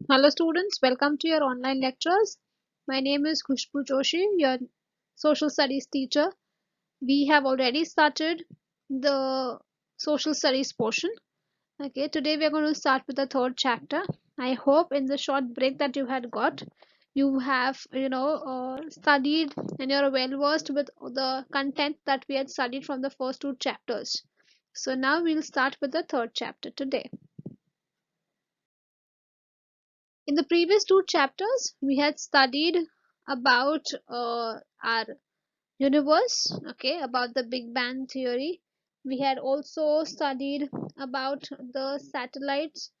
Hello students, welcome to your online lectures. My name is Khushbu Joshi, your social studies teacher. We have already started the social studies portion. Okay, today we are going to start with the third chapter. I hope in the short break that you had got, you have studied and you're well versed with the content that we had studied from the first two chapters. So now we'll start with the third chapter today. In the previous two chapters, we had studied about our universe, okay, about the Big Bang theory. We had also studied about the satellites.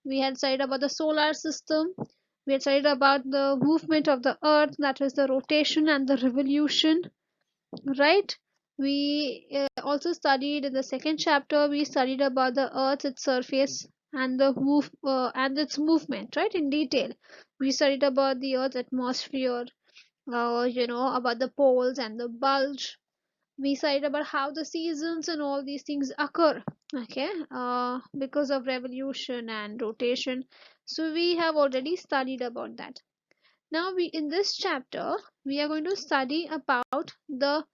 We had studied about the solar system. We had studied about the movement of the earth, that is the rotation and the revolution, right? We also studied in the second chapter, we studied about the earth, its surface, and the move and its movement, right, in detail. We studied about the earth's atmosphere, about the poles and the bulge. We studied about how the seasons and all these things occur, okay, because of revolution and rotation. So we have already studied about that. Now we in this chapter we are going to study about the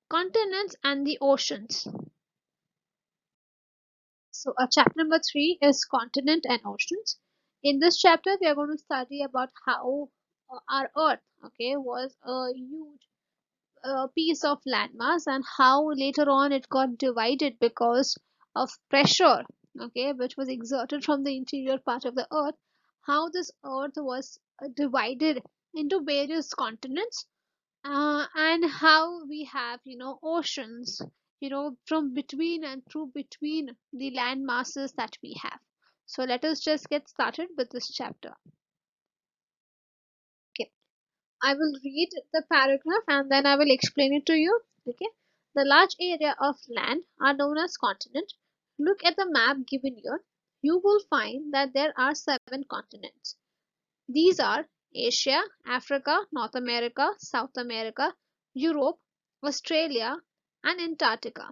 continents and the oceans. So, chapter number 3 is continent and oceans. In this chapter, we are going to study about how our Earth, okay, was a huge piece of landmass and how later on it got divided because of pressure, okay, which was exerted from the interior part of the Earth. How this Earth was divided into various continents, and how we have oceans from between and through between the land masses that we have. So let us just get started with this chapter. Okay, I will read the paragraph and then I will explain it to you. Okay, the large area of land are known as continent. Look at the map given here. You will find that there are 7 continents. These are Asia, Africa, North America, South America, Europe, Australia, and Antarctica.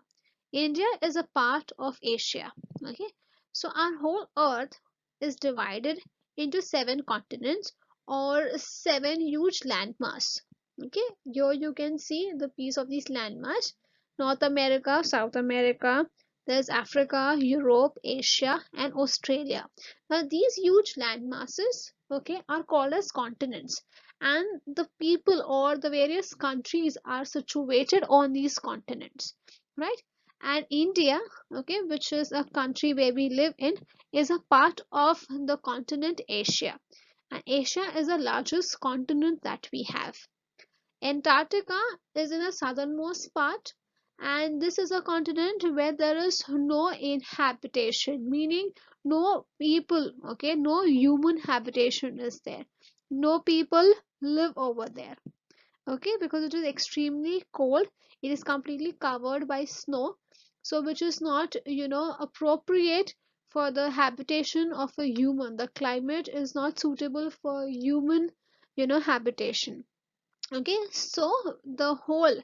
India is a part of Asia. Okay, so our whole Earth is divided into 7 continents or 7 huge landmass. Okay, here you can see the piece of this landmass: North America, South America, there's Africa, Europe, Asia, and Australia. Now, these huge land masses, okay, are called as continents, and the people or the various countries are situated on these continents, right? And India, okay, which is a country where we live in, is a part of the continent Asia. And Asia is the largest continent that we have. Antarctica is in the southernmost part, and this is a continent where there is no inhabitation, meaning no people, okay, no human habitation is there. No people live over there, okay, because it is extremely cold. It is completely covered by snow, so which is not, appropriate for the habitation of a human. The climate is not suitable for human, habitation. Okay, so the whole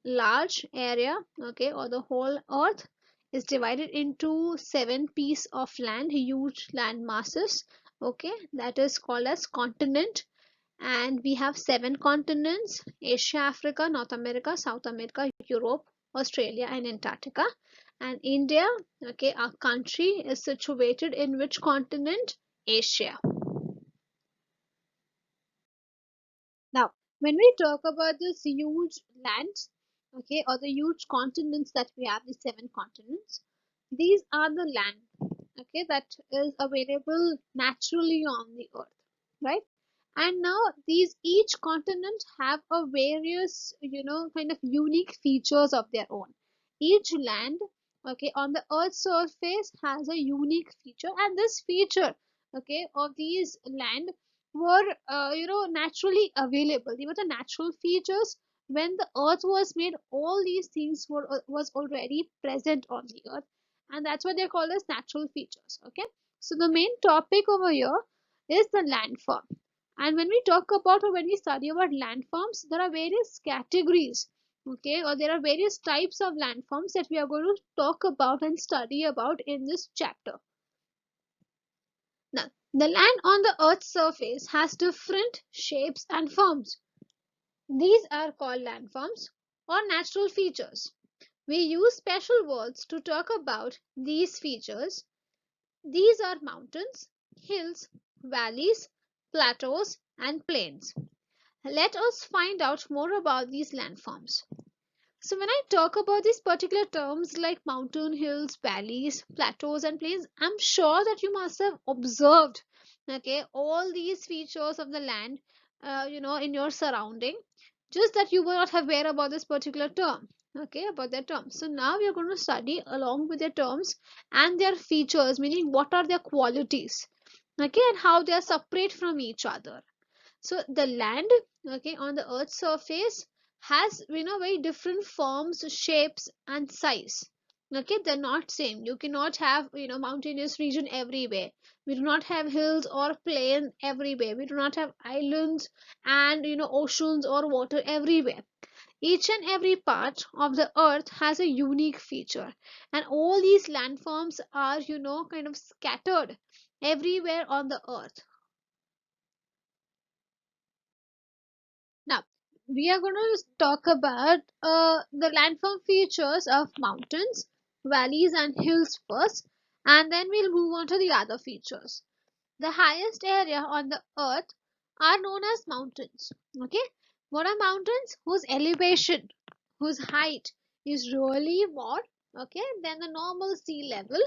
large area, okay, or the whole earth is divided into 7 pieces of land, huge land masses, okay, that is called as continent. And we have 7 continents: Asia, Africa, North America, South America, Europe, Australia, and Antarctica. And India, okay, our country, is situated in which continent? Asia. Now, when we talk about this huge lands, okay, or the huge continents that we have, the 7 continents, these are the land, okay, that is available naturally on the earth, right? And now these each continent have a various, kind of unique features of their own. Each land, okay, on the earth's surface has a unique feature, and this feature, okay, of these land were, naturally available. They were the natural features. When the earth was made, all these things were was already present on the earth, and that's what they're called as natural features. Okay, so the main topic over here is the landform. And when we talk about, or when we study about landforms, there are various categories, okay, or there are various types of landforms that we are going to talk about and study about in this chapter. Now, the land on the earth's surface has different shapes and forms. These are called landforms or natural features. We use special words to talk about these features. These are mountains, hills, valleys, plateaus, and plains. Let us find out more about these landforms. So, when I talk about these particular terms like mountain, hills, valleys, plateaus, and plains, I'm sure that you must have observed, okay, all these features of the land, in your surrounding, just that you were not aware about this particular term, okay, about their terms. So, now we are going to study along with their terms and their features, meaning what are their qualities, okay, and how they are separate from each other. So the land, okay, on the earth's surface has, very different forms, shapes, and size. Okay, they're not same. You cannot have, mountainous region everywhere. We do not have hills or plain everywhere. We do not have islands and, oceans or water everywhere. Each and every part of the earth has a unique feature, and all these landforms are, kind of scattered everywhere on the earth. Now, we are going to talk about the landform features of mountains, valleys, and hills first, and then we'll move on to the other features. The highest area on the earth are known as mountains. Okay, what are mountains? Whose elevation, whose height is really more, okay, than the normal sea level.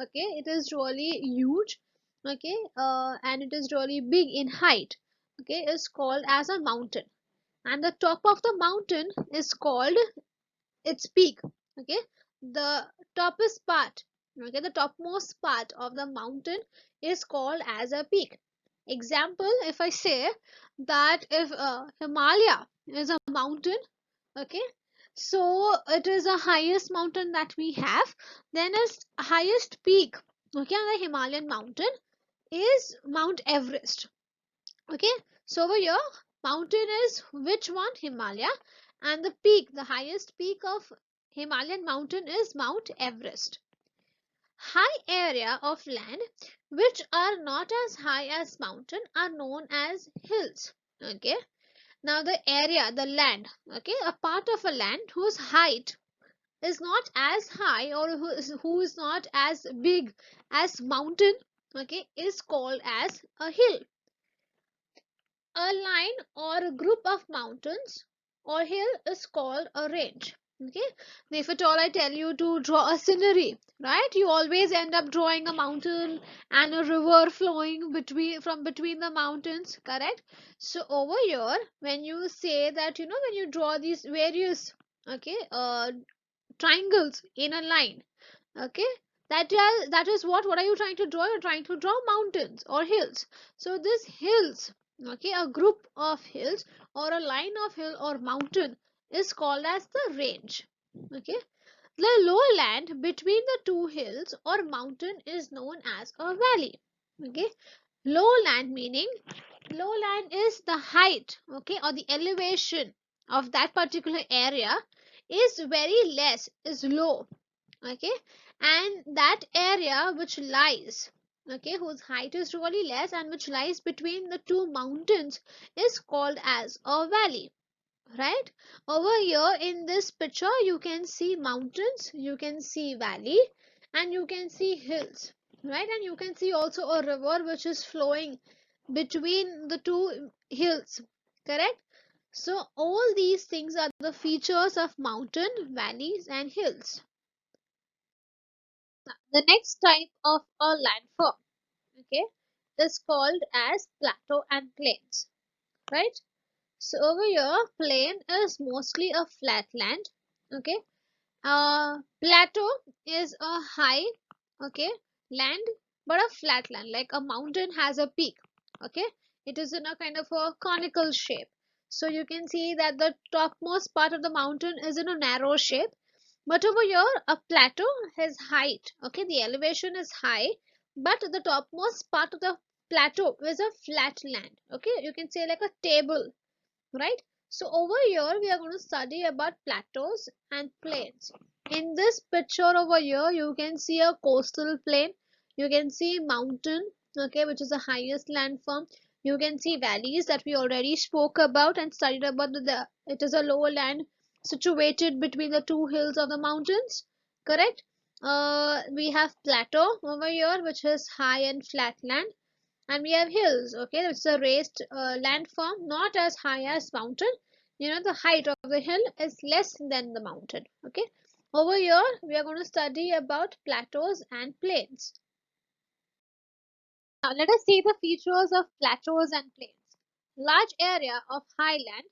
Okay, it is really huge. Okay, and it is really big in height. Okay, is called as a mountain, and the top of the mountain is called its peak. Okay, the toppest part, okay, the topmost part of the mountain is called as a peak. Example, if I say that if Himalaya is a mountain, okay, so it is the highest mountain that we have, then its highest peak, okay, on the Himalayan mountain is Mount Everest. Okay, so over here, mountain is which one? Himalaya, and the peak, the highest peak of Himalayan mountain is Mount Everest. High area of land which are not as high as mountain are known as hills. Okay, now the area, the land, okay, a part of a land whose height is not as high or who is not as big as mountain, okay, is called as a hill. A line or a group of mountains or hill is called a range. Okay, if at all I tell you to draw a scenery, right, you always end up drawing a mountain and a river flowing between the mountains, correct? So over here, when you say that, when you draw these various, okay, triangles in a line, okay, that is what are you trying to draw? You're trying to draw mountains or hills. So this hills, okay, a group of hills or a line of hill or mountain is called as the range. Okay, the lowland between the two hills or mountain is known as a valley. Okay, lowland meaning lowland is the height, okay, or the elevation of that particular area is very less, is low. Okay, and that area which lies, okay, whose height is really less and which lies between the two mountains is called as a valley, right? Over here in this picture you can see mountains, you can see valley, and you can see hills, right? And you can see also a river which is flowing between the two hills, correct? So all these things are the features of mountain, valleys, and hills. The next type of a landform, okay, is called as plateau and plains, right? So over here, plain is mostly a flat land, okay. Plateau is a high, okay, land, but a flat land, like a mountain has a peak, okay. It is in a kind of a conical shape. So you can see that the topmost part of the mountain is in a narrow shape, but over here, a plateau has height. Okay, the elevation is high, but the topmost part of the plateau is a flat land. Okay, you can say like a table, right? So over here, we are going to study about plateaus and plains. In this picture over here, you can see a coastal plain, you can see mountain, okay, which is the highest landform. You can see valleys that we already spoke about and studied about it is a lower land situated between the two hills of the mountains, correct? We have plateau over here, which is high and flat land, and we have hills, okay, it's a raised landform, not as high as mountain. The height of the hill is less than the mountain, okay. Over here we are going to study about plateaus and plains. Now let us see the features of plateaus and plains. Large area of highland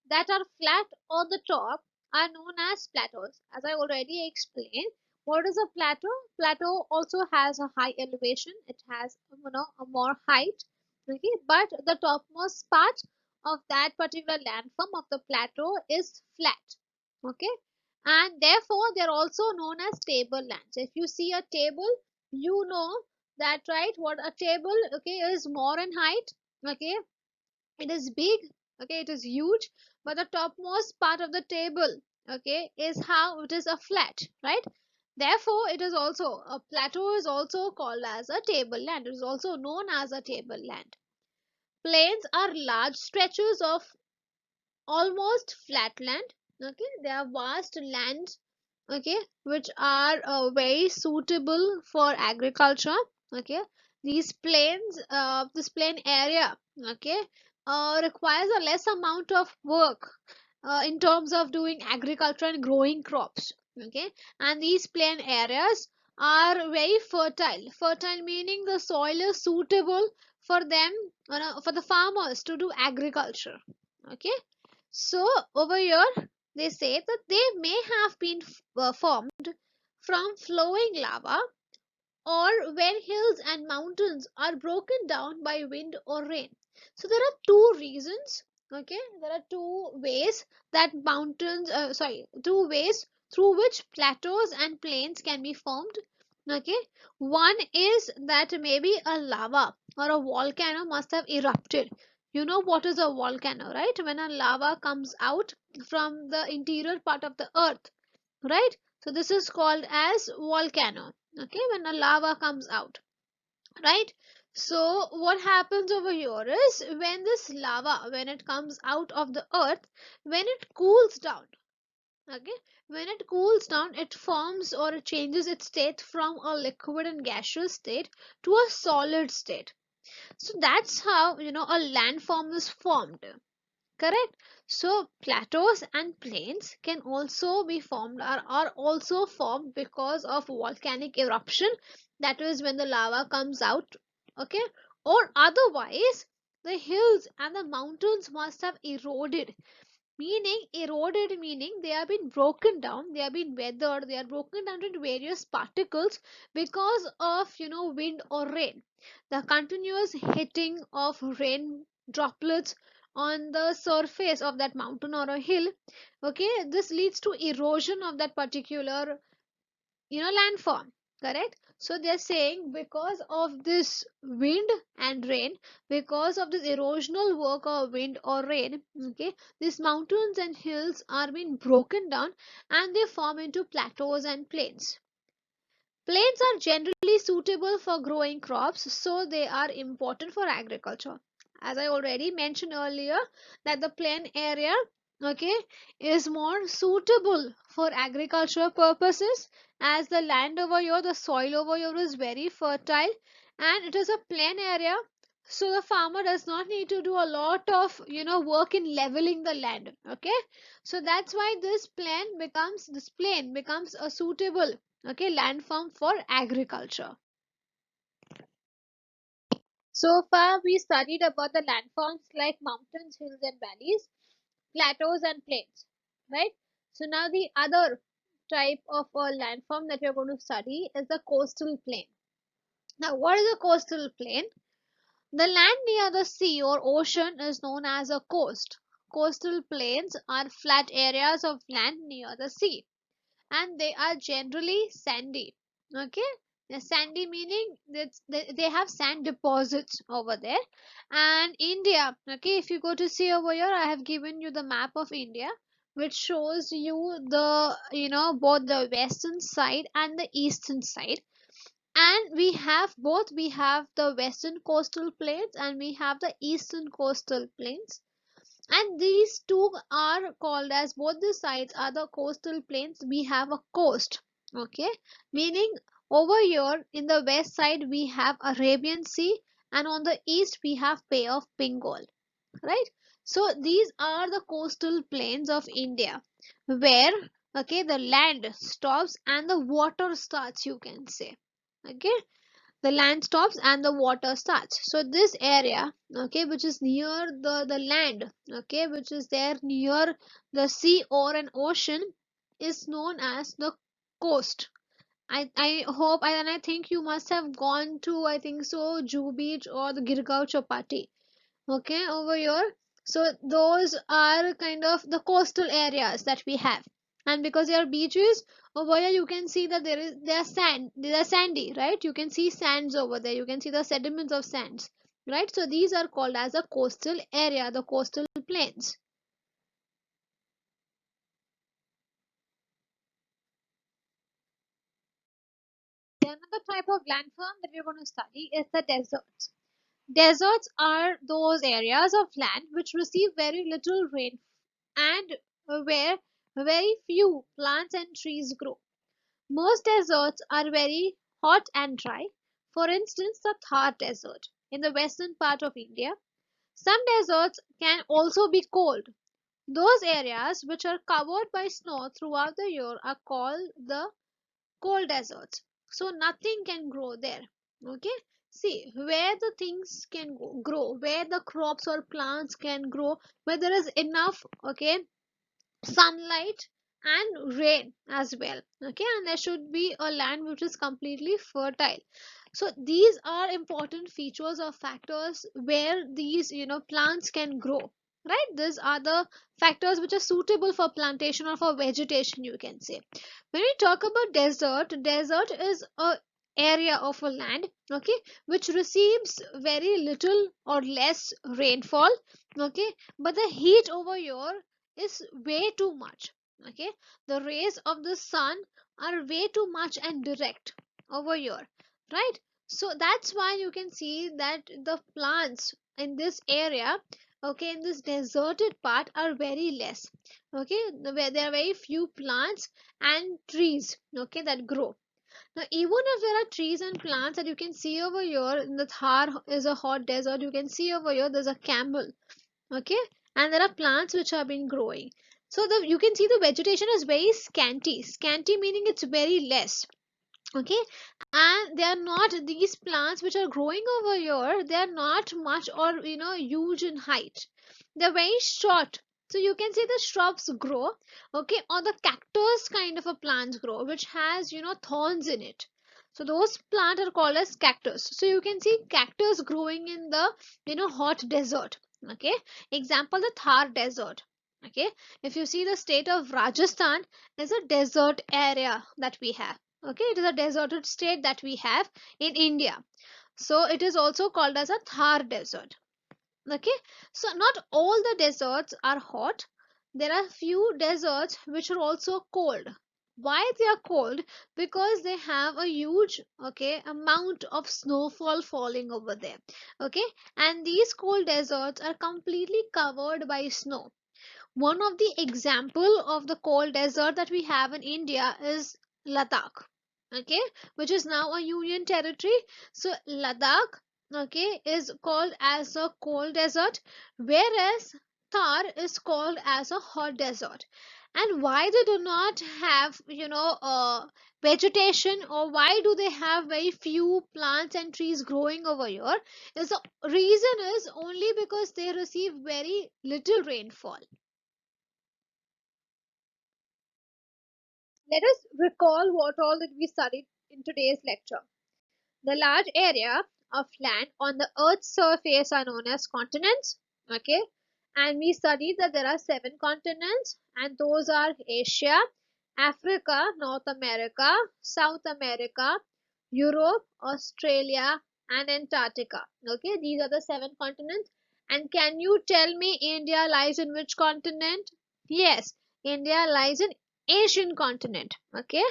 that are flat on the top are known as plateaus. As I already explained, what is a plateau? Plateau also has a high elevation. It has a more height. Okay, but the topmost part of that particular landform of the plateau is flat. Okay, and therefore they are also known as tablelands. If you see a table, you know that, right? What a table, okay, is more in height, okay, it is big, okay, it is huge, but the topmost part of the table, okay, is how it is a flat, right? Therefore it is also a plateau is also called as a tableland. It is also known as a tableland. Plains are large stretches of almost flat land, okay, they are vast lands, okay, which are very suitable for agriculture, okay. This plain area, okay, requires a less amount of work in terms of doing agriculture and growing crops, okay. And these plain areas are very fertile meaning the soil is suitable for them, for the farmers to do agriculture, okay. So over here they say that they may have been formed from flowing lava, or when hills and mountains are broken down by wind or rain. So there are two reasons, okay? There are two ways through which plateaus and plains can be formed, okay? One is that maybe a lava or a volcano must have erupted. You know what is a volcano, right? When a lava comes out from the interior part of the earth, right? So this is called as volcano, okay, when a lava comes out, right? So what happens over here is when this lava, when it comes out of the earth, when it cools down, okay, when it cools down, it forms or it changes its state from a liquid and gaseous state to a solid state. So that's how a landform is formed, correct? So plateaus and plains can also be formed, are also formed because of volcanic eruption, that is when the lava comes out, okay, or otherwise the hills and the mountains must have eroded meaning they have been broken down, they have been weathered, they are broken down into various particles because of wind or rain, the continuous hitting of rain droplets on the surface of that mountain or a hill, okay, this leads to erosion of that particular landform, correct? So they're saying because of this wind and rain, because of this erosional work of wind or rain, okay, these mountains and hills are being broken down and they form into plateaus and plains. Plains are generally suitable for growing crops, so they are important for agriculture. As I already mentioned earlier, that the plain area, okay, is more suitable for agricultural purposes, as the land over here, the soil over here is very fertile and it is a plain area. So the farmer does not need to do a lot of work in leveling the land. Okay, so that's why this plain becomes a suitable, okay, landform for agriculture. So far we studied about the landforms like mountains, hills and valleys, plateaus and plains, right? So now the other type of a landform that we are going to study is the coastal plain. Now what is a coastal plain? The land near the sea or ocean is known as a coast. Coastal plains are flat areas of land near the sea, and they are generally sandy. Okay, sandy meaning that they have sand deposits over there. And India, okay, if you go to see over here, I have given you the map of India, which shows you the both the western side and the eastern side. And we have the western coastal plains and we have the eastern coastal plains, and these two are called as, both the sides are the coastal plains. We have a coast, okay, meaning over here in the west side we have Arabian Sea, and on the east we have Bay of Bengal, right? So these are the coastal plains of India, where, okay, the land stops and the water starts, you can say, okay, the land stops and the water starts. So this area, okay, which is near the land, okay, which is there near the sea or an ocean, is known as the coast. I hope, and I think you must have gone to, I think so, Juhu Beach or the Girgaon Chapati, okay, over here. So those are kind of the coastal areas that we have, and because there are beaches over here, you can see that there are sand, they are sandy, right? You can see sands over there, you can see the sediments of sands, right? So these are called as a coastal area, the coastal plains. Another type of landform that we're going to study is the deserts. Deserts are those areas of land which receive very little rain, and where very few plants and trees grow. Most deserts are very hot and dry. For instance, the Thar Desert in the western part of India. Some deserts can also be cold. Those areas which are covered by snow throughout the year are called the cold deserts. So nothing can grow there. Okay. See, where the things can grow, where the crops or plants can grow, where there is enough, okay, sunlight and rain as well, okay, and there should be a land which is completely fertile. So these are important features or factors where these, plants can grow, right? These are the factors which are suitable for plantation or for vegetation, you can say. When we talk about desert is a area of a land, okay, which receives very little or less rainfall, okay, but the heat over here is way too much, okay, the rays of the sun are way too much and direct over here, right? So that's why you can see that the plants in this area, okay, in this deserted part are very less, okay, where there are very few plants and trees, okay, that grow. Now even if there are trees and plants that you can see over here in the Thar is a hot desert, you can see over here there's a camel, okay, and there are plants which have been growing. So the you can see the vegetation is very scanty meaning it's very less, okay, and they are not, these plants which are growing over here, they are not much or huge in height, they're very short. So you can see the shrubs grow, okay, or the cactus kind of a plants grow which has thorns in it. So those plants are called as cactus. So you can see cactus growing in the hot desert, okay, example the Thar desert, okay. If you see the state of Rajasthan is a desert area that we have, okay, it is a deserted state that we have in India. So it is also called as a Thar desert, okay. So not all the deserts are hot, there are few deserts which are also cold. Why they are cold? Because they have a huge, okay, amount of snowfall falling over there, okay, and these cold deserts are completely covered by snow. One of the example of the cold desert that we have in India is Ladakh, okay, which is now a union territory. So Ladakh, okay, is called as a cold desert, whereas Thar is called as a hot desert. And why they do not have, vegetation, or why do they have very few plants and trees growing over here? Is the reason is only because they receive very little rainfall. Let us recall what all that we studied in today's lecture. The large area of land on the Earth's surface are known as continents. Okay, and we studied that there are seven continents, and those are Asia, Africa, North America, South America, Europe, Australia, and Antarctica. Okay, these are the seven continents. And can you tell me India lies in which continent? Yes, India lies in Asian continent. Okay,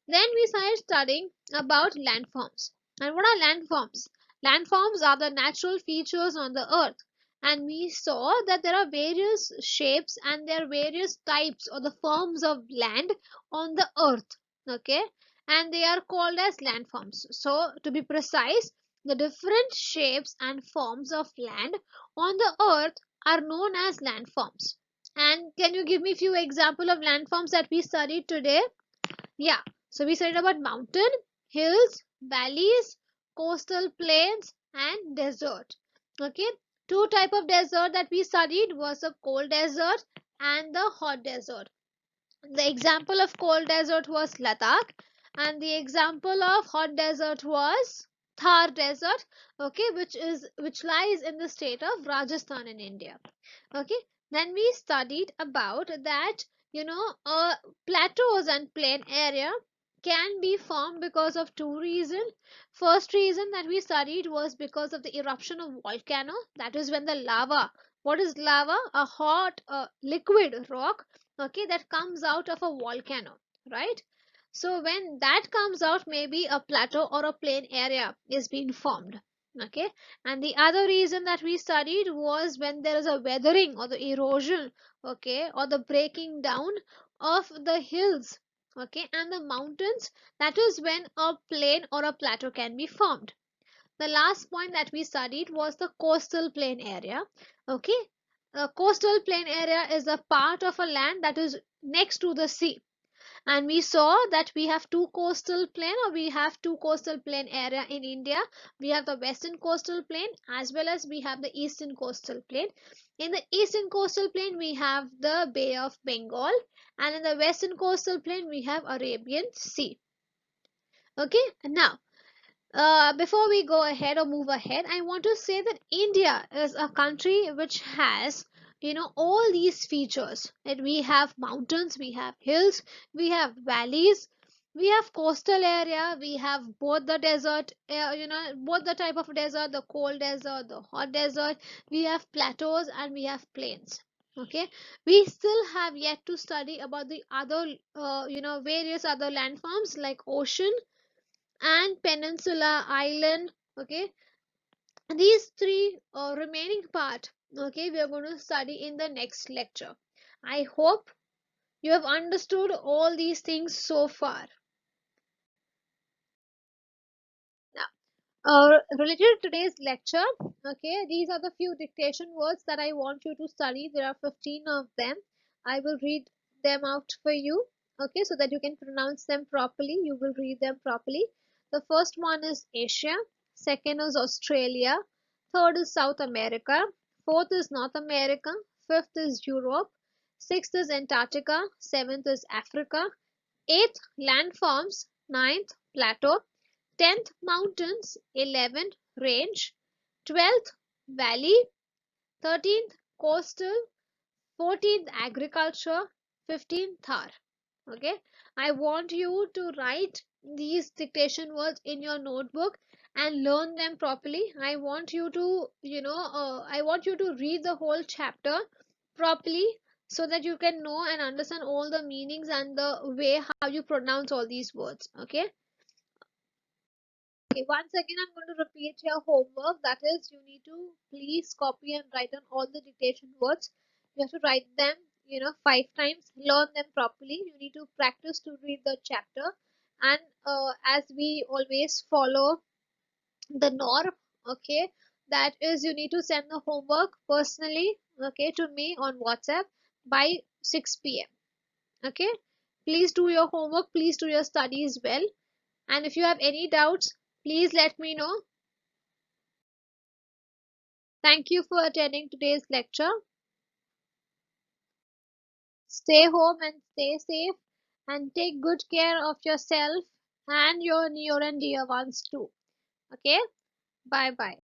Then we started studying about landforms. And what are landforms? Landforms are the natural features on the earth. And we saw that there are various shapes and there are various types or the forms of land on the earth. Okay? And they are called as landforms. So, to be precise, the different shapes and forms of land on the earth are known as landforms. And can you give me a few examples of landforms that we studied today? Yeah, so we studied about mountain, hills, valleys, coastal plains, and desert. Okay, two type of desert that we studied was the cold desert and the hot desert. The example of cold desert was Ladakh, and the example of hot desert was Thar desert. Okay, which lies in the state of Rajasthan in India. Okay, then we studied about that, plateaus and plain area can be formed because of two reasons. First reason that we studied was because of the eruption of volcano, that is when the lava, what is lava? A hot liquid rock, okay, that comes out of a volcano, right? So when that comes out, maybe a plateau or a plain area is being formed. Okay, and the other reason that we studied was when there is a weathering or the erosion, okay, or the breaking down of the hills, okay, and the mountains. That is when a plain or a plateau can be formed. The last point that we studied was the coastal plain area. Okay, a coastal plain area is a part of a land that is next to the sea, and we saw that we have two coastal plain or we have two coastal plain area in India. We have the western coastal plain as well as we have the eastern coastal plain. In the eastern coastal plain we have the Bay of Bengal, and in the western coastal plain we have Arabian Sea. Okay, now before we go ahead or move ahead, I want to say that India is a country which has, all these features. That we have mountains, we have hills, we have valleys, we have coastal area, we have both the desert, both the type of desert, the cold desert, the hot desert. We have plateaus and we have plains. Okay, we still have yet to study about the other, various other landforms like ocean and peninsula island. Okay, these three remaining part, okay, we are going to study in the next lecture. I hope you have understood all these things so far. Now, related to today's lecture, okay, these are the few dictation words that I want you to study. There are 15 of them. I will read them out for you, okay, so that you can pronounce them properly. You will read them properly. The first one is Asia, second is Australia, third is South America, fourth is North America, fifth is Europe, sixth is Antarctica, seventh is Africa, eighth landforms, ninth plateau, 10th mountains, 11th range, 12th valley, 13th coastal, 14th agriculture, 15th Thar. Okay, I want you to write these dictation words in your notebook and learn them properly. I want you to, I want you to read the whole chapter properly so that you can know and understand all the meanings and the way how you pronounce all these words. Okay. Okay, once again, I'm going to repeat your homework. That is, you need to please copy and write down all the dictation words. You have to write them, 5 times, learn them properly. You need to practice to read the chapter. And as we always follow the norm, okay, that is, you need to send the homework personally, okay, to me on WhatsApp by 6 p.m. Okay, please do your homework, please do your studies well. And if you have any doubts, please let me know. Thank you for attending today's lecture. Stay home and stay safe and take good care of yourself and your near and dear ones too. Okay? Bye bye.